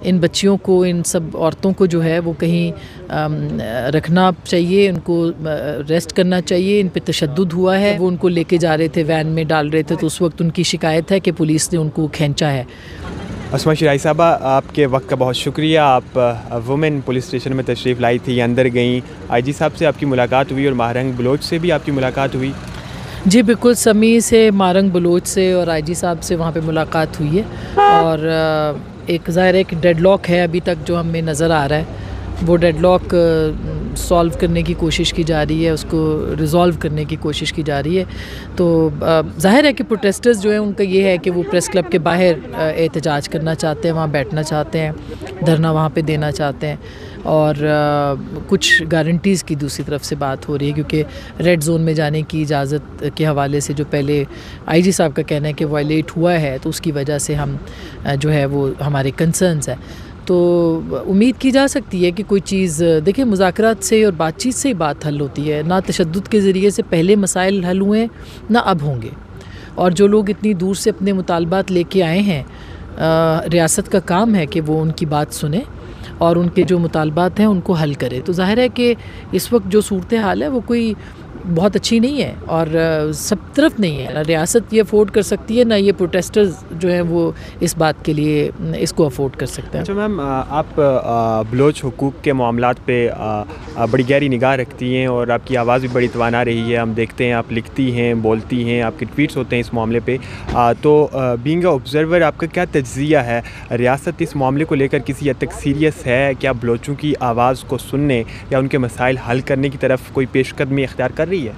ان بچیوں کو، ان سب عورتوں کو جو ہے وہ کہیں رکھنا چاہیے، ان کو ریسٹ کرنا چاہیے. ان پہ تشدد ہوا ہے. وہ ان کو لے کے جا رہے تھے، وین میں ڈال رہے تھے، تو اس وقت ان کی شکایت ہے کہ پولیس نے ان کو کھینچا ہے. اسماء شرائع صاحبہ، آپ کے وقت کا بہت شکریہ. آپ وومن پولیس اسٹیشن میں تشریف لائی تھی، اندر گئیں. آئی جی صاحب سے آپ کی ملاقات ہوئی اور ماہرنگ بلوچ سے بھی آپ کی ملاقات ہوئی؟ جی بالکل، سمیع سے، مارنگ بلوچ سے اور آئی جی صاحب سے وہاں پہ ملاقات ہوئی ہے. اور ایک ظاہر ہے کہ ڈیڈ لاک ہے ابھی تک جو ہمیں نظر آ رہا ہے. وہ ڈیڈ لاک سالو کرنے کی کوشش کی جا رہی ہے، اس کو ریزالو کرنے کی کوشش کی جا رہی ہے. تو ظاہر ہے کہ پروٹیسٹرز جو ہیں ان کا یہ ہے کہ وہ پریس کلب کے باہر احتجاج کرنا چاہتے ہیں، وہاں بیٹھنا چاہتے ہیں، دھرنا وہاں پہ دینا چاہتے ہیں. اور کچھ گارنٹیز کی دوسری طرف سے بات ہو رہی ہے، کیونکہ ریڈ زون میں جانے کی اجازت کے حوالے سے جو پہلے آئی جی صاحب کا کہنا ہے کہ وائلیٹ ہوا ہے، تو اس کی وجہ سے ہم جو ہے وہ ہمارے کنسرنز ہیں. تو امید کی جا سکتی ہے کہ کوئی چیز، دیکھیں مذاکرات سے اور بات چیت سے ہی بات حل ہوتی ہے. نہ تشدد کے ذریعے سے پہلے مسائل حل ہوئے نہ اب ہوں گے. اور جو لوگ اتنی دور سے اپنے مطالبات لے کے آئے ہیں، ریاست کا کام ہے کہ وہ ان کی بات سنیں اور ان کے جو مطالبات ہیں ان کو حل کرے. تو ظاہر ہے کہ اس وقت جو صورتحال ہے وہ کوئی بہت اچھی نہیں ہے اور سب طرف نہیں ہے. نہ ریاست یہ افورڈ کر سکتی ہے، نہ یہ پروٹیسٹرز جو ہیں وہ اس بات کے لیے اس کو افورڈ کر سکتے ہیں. اچھا میم، آپ بلوچ حقوق کے معاملات پہ بڑی گہری نگاہ رکھتی ہیں اور آپ کی آواز بھی بڑی توانا رہی ہے. ہم دیکھتے ہیں آپ لکھتی ہیں، بولتی ہیں، آپ کے ٹویٹس ہوتے ہیں اس معاملے پہ. تو بینگ اے آبزرور آپ کا کیا تجزیہ ہے؟ ریاست اس معاملے کو لے کر کسی حد تک سیریس ہے؟ کیا بلوچوں کی آواز کو سننے یا ان کے مسائل حل کرنے کی طرف کوئی پیش قدمی اختیار کر رہی ہے؟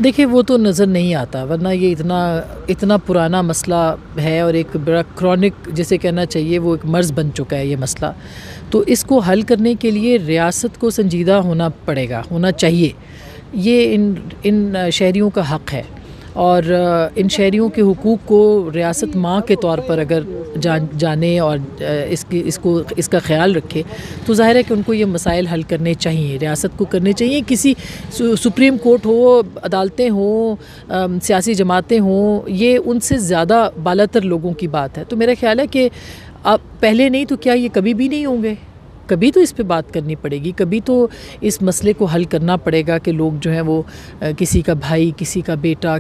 دیکھیں وہ تو نظر نہیں آتا، ورنہ یہ اتنا پرانا مسئلہ ہے اور ایک بڑا کرونک جسے کہنا چاہیے، وہ ایک مرض بن چکا ہے یہ مسئلہ. تو اس کو حل کرنے کے لیے ریاست کو سنجیدہ ہونا پڑے گا، ہونا چاہیے. یہ ان شہریوں کا حق ہے اور ان شہریوں کے حقوق کو ریاست ماں کے طور پر اگر جانے اور اس کا خیال رکھے تو ظاہر ہے کہ ان کو یہ مسائل حل کرنے چاہیے، ریاست کو کرنے چاہیے. کسی سپریم کورٹ ہو، عدالتیں ہوں، سیاسی جماعتیں ہوں، یہ ان سے زیادہ بالاتر لوگوں کی بات ہے. تو میرا خیال ہے کہ اب پہلے نہیں تو کیا یہ کبھی بھی نہیں ہوں گے؟ کبھی تو اس پہ بات کرنی پڑے گی، کبھی تو اس مسئلے کو حل کرنا پڑے گا کہ لوگ جو ہیں وہ کسی کا بھائی، کسی کا بیٹا،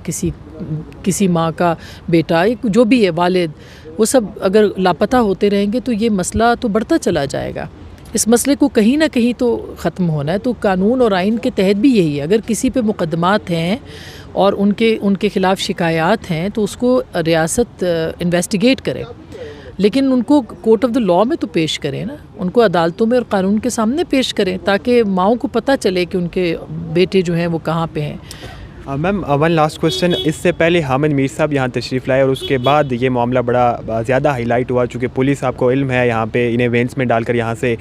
کسی ماں کا بیٹا، جو بھی ہے والد، وہ سب اگر لاپتہ ہوتے رہیں گے تو یہ مسئلہ تو بڑھتا چلا جائے گا. اس مسئلے کو کہیں نہ کہیں تو ختم ہونا ہے. تو قانون اور آئین کے تحت بھی یہی ہے، اگر کسی پہ مقدمات ہیں اور ان کے خلاف شکایات ہیں تو اس کو ریاست انویسٹیگیٹ کرے، لیکن ان کو کورٹ آف دا لاء میں تو پیش کریں نا، ان کو عدالتوں میں اور قانون کے سامنے پیش کریں تاکہ ماؤں کو پتہ چلے کہ ان کے بیٹے جو ہیں وہ کہاں پہ ہیں. میم ون لاسٹ کوسچن. اس سے پہلے حامد میر صاحب یہاں تشریف لائے اور اس کے بعد یہ معاملہ بڑا زیادہ ہائی لائٹ ہوا، چونکہ پولیس آپ کو علم ہے یہاں پہ انہیں وینس میں ڈال کر یہاں سے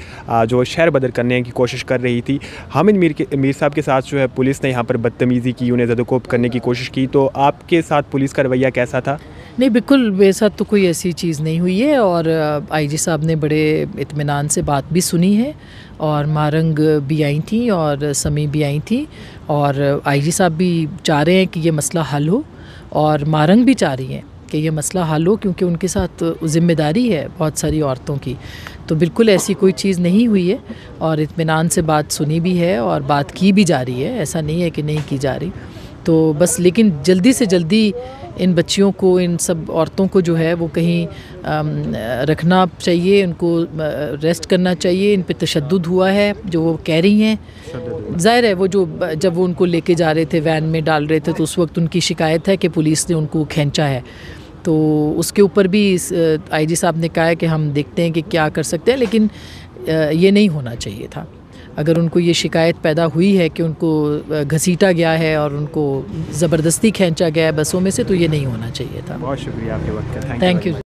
جو شہر بدر کرنے کی کوشش کر رہی تھی. حامد میر صاحب کے ساتھ جو ہے پولیس نے یہاں پر بدتمیزی کی، انہیں زد و کوب کرنے کی کوشش کی. تو آپ کے ساتھ پولیس کا رویہ کیسا تھا؟ نہیں بالکل میرے ساتھ تو کوئی ایسی چیز نہیں ہوئی ہے اور آئی جی صاحب نے بڑے اطمینان سے بات بھی سنی ہے اور مارنگ بھی آئی تھیں اور سمیع بھی آئی تھیں اور آئی جی صاحب بھی چاہ رہے ہیں کہ یہ مسئلہ حل ہو اور مارنگ بھی چاہ رہی ہیں کہ یہ مسئلہ حل ہو، کیونکہ ان کے ساتھ ذمہ داری ہے بہت ساری عورتوں کی. تو بالکل ایسی کوئی چیز نہیں ہوئی ہے اور اطمینان سے بات سنی بھی ہے اور بات کی بھی جا رہی ہے، ایسا نہیں ہے کہ نہیں کی جا رہی. تو بس لیکن جلدی سے جلدی ان بچیوں کو، ان سب عورتوں کو جو ہے وہ کہیں رکھنا چاہیے، ان کو ریسٹ کرنا چاہیے. ان پہ تشدد ہوا ہے جو وہ کہہ رہی ہیں. ظاہر ہے وہ جب وہ ان کو لے کے جا رہے تھے، وین میں ڈال رہے تھے، تو اس وقت ان کی شکایت ہے کہ پولیس نے ان کو کھینچا ہے. تو اس کے اوپر بھی آئی جی صاحب نے کہا ہے کہ ہم دیکھتے ہیں کہ کیا کر سکتے ہیں، لیکن یہ نہیں ہونا چاہیے تھا. اگر ان کو یہ شکایت پیدا ہوئی ہے کہ ان کو گھسیٹا گیا ہے اور ان کو زبردستی کھینچا گیا ہے بسوں میں سے، تو یہ نہیں ہونا چاہیے تھا. بہت شکریہ آپ کے وقت کا. Thank you.